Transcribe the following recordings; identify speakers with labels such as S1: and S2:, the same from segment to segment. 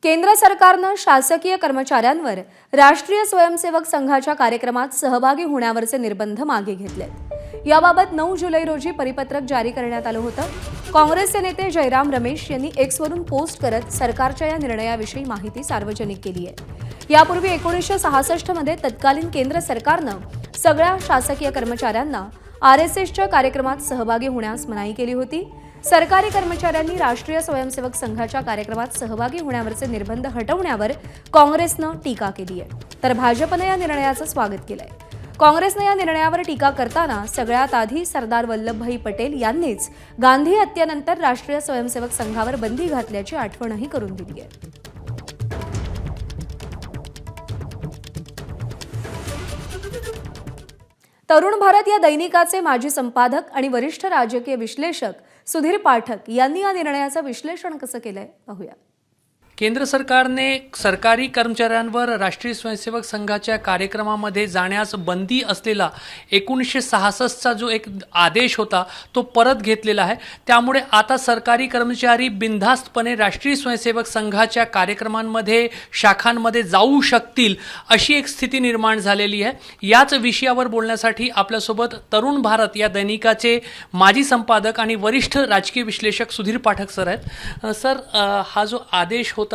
S1: केंद्र सरकारनं शासकीय कर्मचाऱ्यांवर राष्ट्रीय स्वयंसेवक संघाच्या कार्यक्रमात सहभागी होण्यावरचे निर्बंध मागे घेतलेत। याबाबत 9 जुलै रोजी परिपत्रक जारी करण्यात आलं होतं। काँग्रेसचे नेते जयराम रमेश यांनी एक्सवरून पोस्ट करत सरकारच्या या निर्णयाविषयी माहिती सार्वजनिक केली आहे। यापूर्वी 1966 मध्ये तत्कालीन केंद्र सरकारनं सगळ्या शासकीय कर्मचाऱ्यांना आरएसएसच्या कार्यक्रमात सहभागी होण्यास मनाई केली होती। सरकारी कर्मचाऱ्यांनी राष्ट्रीय स्वयंसेवक संघाच्या कार्यक्रमात सहभागी होण्यावरचे निर्बंध हटवण्यावर काँग्रेसनं टीका केली आहे, तर भाजपनं या निर्णयाचं स्वागत केलंय। काँग्रेसनं या निर्णयावर टीका करताना सगळ्यात आधी सरदार वल्लभभाई पटेल यांनीच गांधी हत्येनंतर राष्ट्रीय स्वयंसेवक संघावर बंदी घातल्याची आठवणही करून दिली आहे। तरुण भारत या दैनिकाचे माजी संपादक आणि वरिष्ठ राजकीय विश्लेषक सुधीर पाठक यांनी या निर्णयाचं विश्लेषण कसं केलंय पाहूया।
S2: केंद्र सरकारने सरकारी कर्मचाऱ्यांवर राष्ट्रीय स्वयंसेवक संघाच्या कार्यक्रमामध्ये जाण्यास बंदी असलेला 1966चा जो एक आदेश होता तो परत घेतलेला आहे। त्यामुळे आता सरकारी कर्मचारी बिनधास्तपणे राष्ट्रीय स्वयंसेवक संघाच्या कार्यक्रमांमध्ये शाखांमध्ये जाऊ शकतील अशी एक स्थिती निर्माण झालेली आहे। याच विषयावर बोलण्यासाठी आपल्यासोबत तरुण भारत या दैनिकाचे माजी संपादक आणि वरिष्ठ राजकीय विश्लेषक सुधीर पाठक सर आहेत। सर, हा जो आदेश होता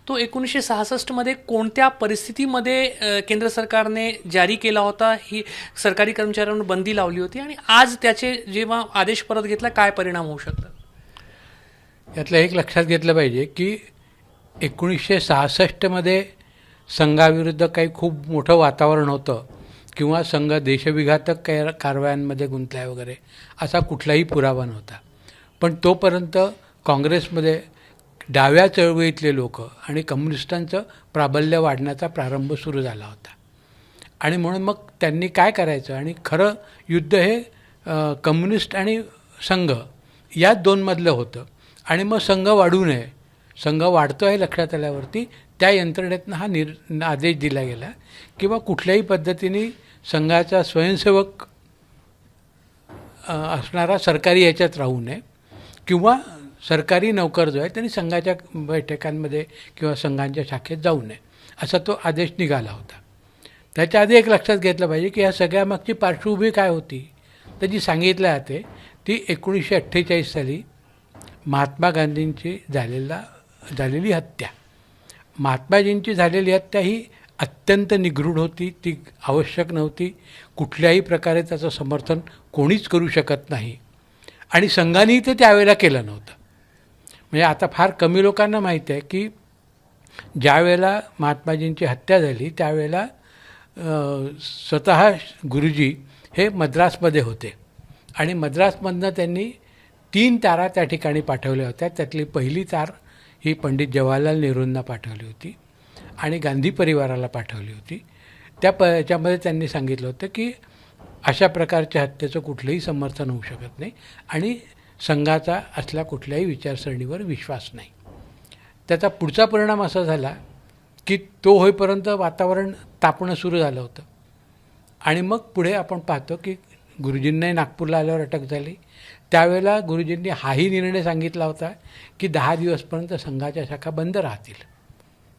S2: तो 1966 मध्ये कोणत्या परिस्थितीमध्ये केंद्र सरकारने जारी केला होता, ही सरकारी कर्मचाऱ्यांवर बंदी लावली होती आणि आज त्याचे जेव्हा आदेश परत घेतला काय परिणाम होऊ शकतात?
S3: यातलं एक लक्षात घेतलं पाहिजे की 1966 मध्ये संघाविरुद्ध काही खूप मोठं वातावरण होतं किंवा संघ देशविघातक काही कारवायांमध्ये गुंतलाय वगैरे असा कुठलाही पुरावा नव्हता। पण तोपर्यंत काँग्रेसमध्ये डाव्या चळवळीतले लोक आणि कम्युनिस्टांचं प्राबल्य वाढण्याचा प्रारंभ सुरू झाला होता आणि म्हणून मग त्यांनी काय करायचं आणि खरं युद्ध हे कम्युनिस्ट आणि संघ या दोनमधलं होतं आणि मग संघ वाढू नये, संघ वाढतो आहे लक्षात आल्यावरती त्या यंत्रणेतनं हा आदेश दिला गेला किंवा कुठल्याही पद्धतीने संघाचा स्वयंसेवक असणारा सरकारी याच्यात राहू नये किंवा सरकारी नोकर जो आहे त्यांनी संघाच्या बैठकांमध्ये किंवा संघांच्या शाखेत जाऊ नये असा तो आदेश निघाला होता। त्याच्या आधी एक लक्षात घेतलं पाहिजे की ह्या सगळ्यामागची पार्श्वभूमी काय होती तर जी सांगितलं जाते ती 1948 साली महात्मा गांधींची झालेली हत्या। महात्माजींची झालेली हत्या ही अत्यंत निगृढ होती, ती आवश्यक नव्हती, कुठल्याही प्रकारे त्याचं समर्थन कोणीच करू शकत नाही आणि संघानेही ते त्यावेळेला केलं नव्हतं। म्हणजे आता फार कमी लोकांना माहीत आहे की ज्यावेळेला महात्माजींची हत्या झाली त्यावेळेला स्वतः गुरुजी हे मद्रासमध्ये होते आणि मद्रासमधनं त्यांनी 3 तारा त्या ठिकाणी पाठवल्या होत्या। त्यातली पहिली तार ही पंडित जवाहरलाल नेहरूंना पाठवली होती आणि गांधी परिवाराला पाठवली होती। याच्यामध्ये त्यांनी सांगितलं होतं की अशा प्रकारच्या हत्येचं कुठलंही समर्थन होऊ शकत नाही आणि संघाचा असल्या कुठल्याही विचारसरणीवर विश्वास नाही। त्याचा पुढचा परिणाम असा झाला की तो होईपर्यंत वातावरण तापणं सुरू झालं होतं आणि मग पुढे आपण पाहतो की गुरुजींनाही नागपूरला आल्यावर अटक झाली। त्यावेळेला गुरुजींनी हाही निर्णय सांगितला होता की 10 दिवसपर्यंत संघाच्या शाखा बंद राहतील,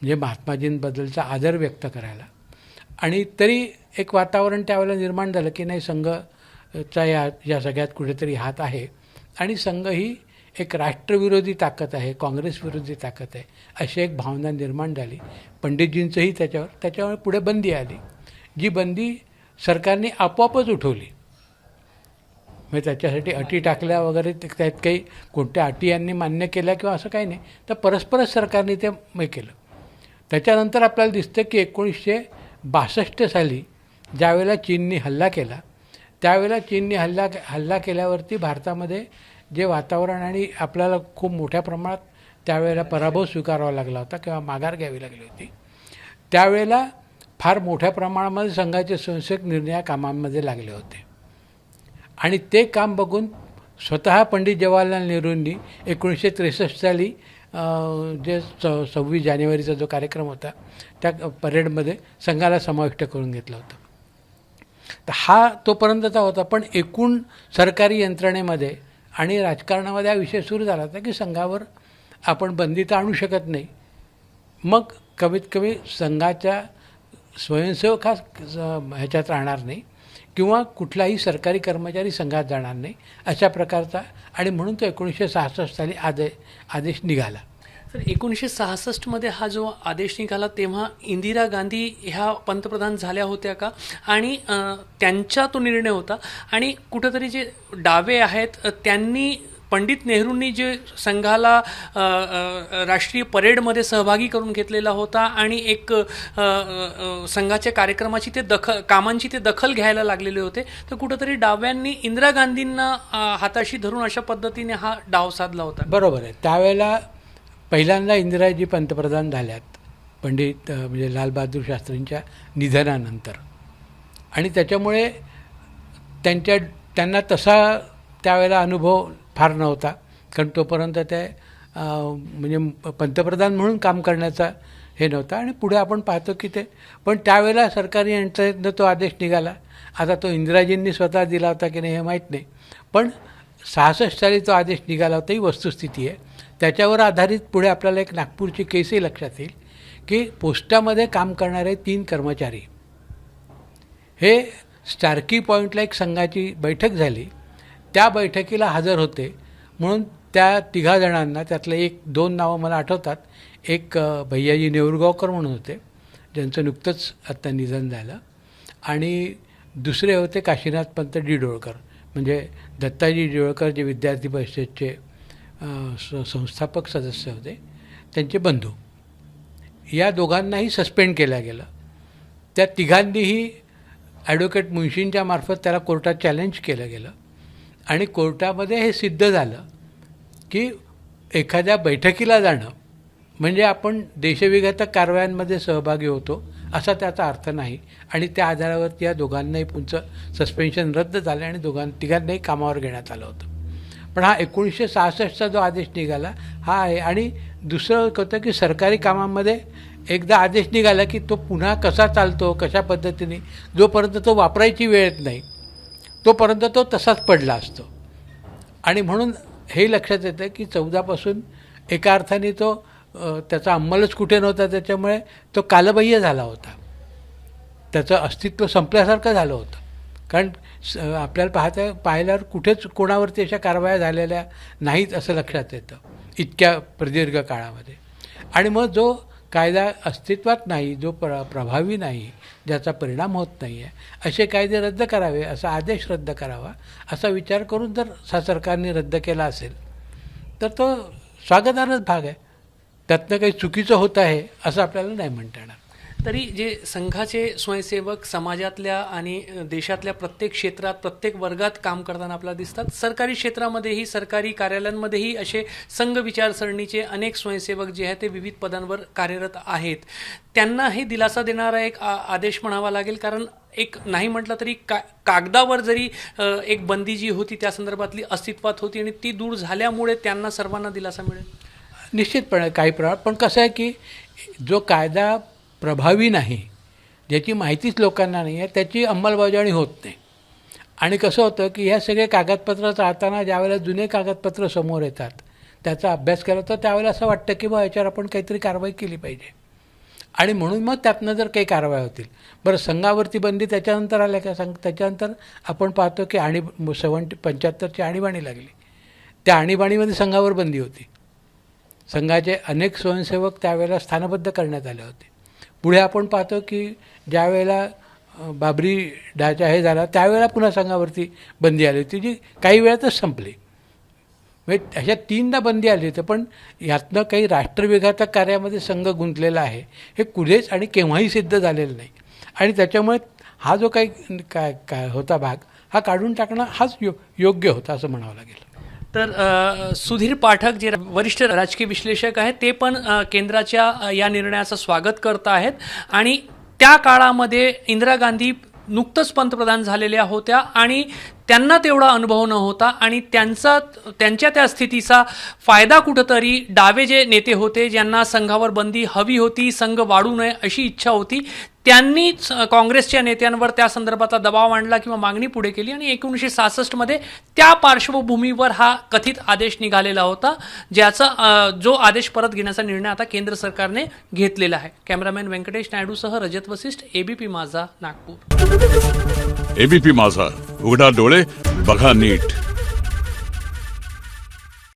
S3: म्हणजे महात्माजींबद्दलचा आदर व्यक्त करायला। आणि तरी एक वातावरण त्यावेळेला निर्माण झालं की नाही, संघचा या सगळ्यात कुठेतरी हात आहे आणि संघ ही एक राष्ट्रविरोधी ताकद आहे, काँग्रेस विरोधी ताकद आहे अशी एक भावना निर्माण झाली। पंडितजींचंही त्याच्यावर पुढे बंदी आली, जी बंदी सरकारने आपोआपच उठवली। म्हणजे त्याच्यासाठी अटी टाकल्या वगैरे, त्यात काही कोणत्या अटी यांनी मान्य केल्या किंवा असं काही नाही, तर परस्परच सरकारने ते केलं। त्याच्यानंतर आपल्याला दिसतं की 1962 साली ज्यावेळेला चीननी हल्ला केला त्यावेळेला चीननी हल्ला केल्यावरती भारतामध्ये जे वातावरण आणि आपल्याला खूप मोठ्या प्रमाणात त्यावेळेला पराभव स्वीकारावा लागला होता किंवा माघार घ्यावी लागली होती, त्यावेळेला फार मोठ्या प्रमाणामध्ये संघाचे स्वयंसेवक निर्णया कामांमध्ये लागले होते आणि ते काम बघून स्वतः पंडित जवाहरलाल नेहरूंनी 1963 साली जे 26 जानेवारीचा जो कार्यक्रम होता त्या परेडमध्ये संघाला समाविष्ट करून घेतलं होतं। तर हा तोपर्यंतचा होता, पण एकूण सरकारी यंत्रणेमध्ये आणि राजकारणामध्ये हा विषय सुरू झाला होता की संघावर आपण बंदी तर आणू शकत नाही, मग कमीत कमी संघाच्या स्वयंसेवक हा ह्याच्यात राहणार नाही किंवा कुठलाही सरकारी कर्मचारी संघात जाणार नाही अशा प्रकारचा, आणि म्हणून तो 1966 साली आदेश निघाला.
S2: तर 1966मध्ये हा जो आदेश निघाला तेव्हा इंदिरा गांधी ह्या पंतप्रधान झाल्या होत्या का, आणि त्यांचा तो निर्णय होता, आणि कुठंतरी जे डावे आहेत त्यांनी पंडित नेहरूंनी जे संघाला राष्ट्रीय परेडमध्ये सहभागी करून घेतलेला होता आणि एक संघाच्या कार्यक्रमाची कामांची ते दखल घ्यायला लागलेले होते, तर कुठंतरी डाव्यांनी इंदिरा गांधींना हाताशी धरून अशा पद्धतीने हा डाव साधला होता.
S3: बरोबर आहे. त्यावेळेला पहिल्यांदा इंदिराजी पंतप्रधान झाल्यात पंडित म्हणजे लालबहादूर शास्त्रींच्या निधनानंतर, आणि त्याच्यामुळे त्यांना तसा त्यावेळेला अनुभव फार नव्हता, कारण तोपर्यंत ते म्हणजे पंतप्रधान म्हणून काम करण्याचा हे नव्हता. आणि पुढे आपण पाहतो की ते पण त्यावेळेला सरकारी यंत्रणेतनं तो आदेश निघाला. आता तो इंदिराजींनी स्वतः दिला होता की नाही हे माहीत नाही, पण 66 साली तो आदेश निघाला होता, ही वस्तुस्थिती आहे. त्याच्यावर आधारित पुढे आपल्याला एक नागपूरची केसही लक्षात येईल की पोस्टामध्ये काम करणारे 3 कर्मचारी हे स्टार्की पॉईंटला एक संघाची बैठक झाली, त्या बैठकीला हजर होते, म्हणून त्या 3 जणांना त्यातले 1-2 नावं मला आठवतात. एक भैयाजी नेवरगावकर म्हणून होते ज्यांचं नुकतंच आत्ता निधन झालं, आणि दुसरे होते काशीनाथ पंत डिडोळकर, म्हणजे दत्ताजी डिडोळकर जे विद्यार्थी परिषदेचे संस्थापक सदस्य होते, त्यांचे बंधू. या दोघांनाही सस्पेंड केलं गेलं. त्या 3घांनीही ॲडव्होकेट मुन्शींच्या मार्फत त्याला कोर्टात चॅलेंज केलं गेलं, आणि कोर्टामध्ये हे सिद्ध झालं की एखाद्या बैठकीला जाणं म्हणजे आपण देशविघातक कारवायांमध्ये सहभागी होतो असा त्याचा अर्थ नाही, आणि त्या आधारावरती या दोघांनाही पुढचं सस्पेन्शन रद्द झालं आणि 3घांनाही कामावर घेण्यात आलं होतं. पण हा 1966चा जो आदेश निघाला हा आहे. आणि दुसरं होतं की सरकारी कामामध्ये एकदा आदेश निघाला की तो पुन्हा कसा चालतो, कशा पद्धतीने, जोपर्यंत तो वापरायची वेळ येत नाही तोपर्यंत तो तसाच पडला असतो. आणि म्हणून हे लक्षात येतं की 14पासून एका अर्थाने तो त्याचा अंमलच कुठे नव्हता, त्याच्यामुळे तो कालबाह्य झाला होता, त्याचं अस्तित्व संपल्यासारखं झालं होतं. कारण आपल्याला पाहिल्यावर कुठेच कोणावरती अशा कारवाया झालेल्या नाहीत असं लक्षात येतं इतक्या प्रदीर्घ काळामध्ये. आणि मग जो कायदा अस्तित्वात नाही, जो प्रभावी नाही, ज्याचा परिणाम होत नाही आहे, असे कायदे रद्द करावे, असा आदेश रद्द करावा असा विचार करून जर सरकारने रद्द केला असेल तर तो स्वागतार्हच भाग आहे. त्यातनं काही चुकीचं होत आहे असं आपल्याला नाही म्हणता येणार.
S2: तरी जे संघाचे स्वयंसेवक समाजातल्या आणि देशातल्या प्रत्येक क्षेत्रात, प्रत्येक वर्गात काम करताना आपल्याला दिसतात. सरकारी क्षेत्रामध्येही, सरकारी कार्यालयांमध्येही असे संघ विचारसरणीचे अनेक स्वयंसेवक जे आहेत ते विविध पदांवर कार्यरत आहेत. त्यांना हे दिलासा देणारा एक आदेश म्हणावा लागेल, कारण एक नाही म्हटलं तरी कागदावर जरी एक बंदी जी होती त्या संदर्भातली अस्तित्वात होती, आणि ती दूर झाल्यामुळे त्यांना सर्वांना दिलासा मिळेल.
S3: निश्चितपणे काही प्रमाणात. पण कसं आहे की जो कायदा प्रभावी नाही, ज्याची माहितीच लोकांना नाही आहे, त्याची अंमलबजावणी होत नाही. आणि कसं होतं की ह्या सगळे कागदपत्र चालताना ज्यावेळेला जुने कागदपत्र समोर येतात, त्याचा अभ्यास केला तर त्यावेळेला असं वाटतं की बा याच्यावर आपण काहीतरी कारवाई केली पाहिजे, आणि म्हणून मग त्यातनं जर काही कारवाई होतील. बरं, संघावरती बंदी त्याच्यानंतर आल्या का? त्याच्यानंतर आपण पाहतो की 75ची आणीबाणी लागली. त्या आणीबाणीमध्ये संघावर बंदी होती. संघाचे अनेक स्वयंसेवक त्यावेळेला स्थानबद्ध करण्यात आले होते. पुढे आपण पाहतो की ज्या वेळेला बाबरी डाचा हे झाला त्यावेळेला पुन्हा संघावरती बंदी आली होती, जी काही वेळातच संपली. म्हणजे अशा 3दा बंदी आली होती. पण यातनं काही राष्ट्रविघातक कार्यामध्ये संघ गुंतलेला आहे हे कुठेच आणि केव्हाही सिद्ध झालेलं नाही. आणि त्याच्यामुळे हा जो काही काय होता भाग हा काढून टाकणं हाच योग्य होता असं म्हणावं लागेल.
S2: तर सुधीर पाठक जे वरिष्ठ राजकीय विश्लेषक आहेत ते पण केंद्राच्या या निर्णयाचं स्वागत करत आहेत. आणि त्या काळामध्ये इंदिरा गांधी नुकतंच पंतप्रधान झालेल्या होत्या आणि त्यांना तेवढा अनुभव न होता, आणि त्यांच्या त्या स्थितीचा फायदा कुठंतरी डावे जे नेते होते ज्यांना संघावर बंदी हवी होती, संघ वाढू नये अशी इच्छा होती, त्यांनीच काँग्रेसच्या नेत्यांवर त्या संदर्भातला दबाव आणला किंवा मागणी पुढे केली आणि 1966 मध्ये त्या पार्श्वभूमीवर हा कथित आदेश निघालेला होता, ज्याचा जो आदेश परत घेण्याचा निर्णय आता केंद्र सरकारने घेतलेला आहे. कॅमेरामॅन व्यंकटेश नायडूसह रजत वसिष्ठ, एबीपी माझा, नागपूर.
S4: एबीपी माझा, उघडा डोळे बघा नीट.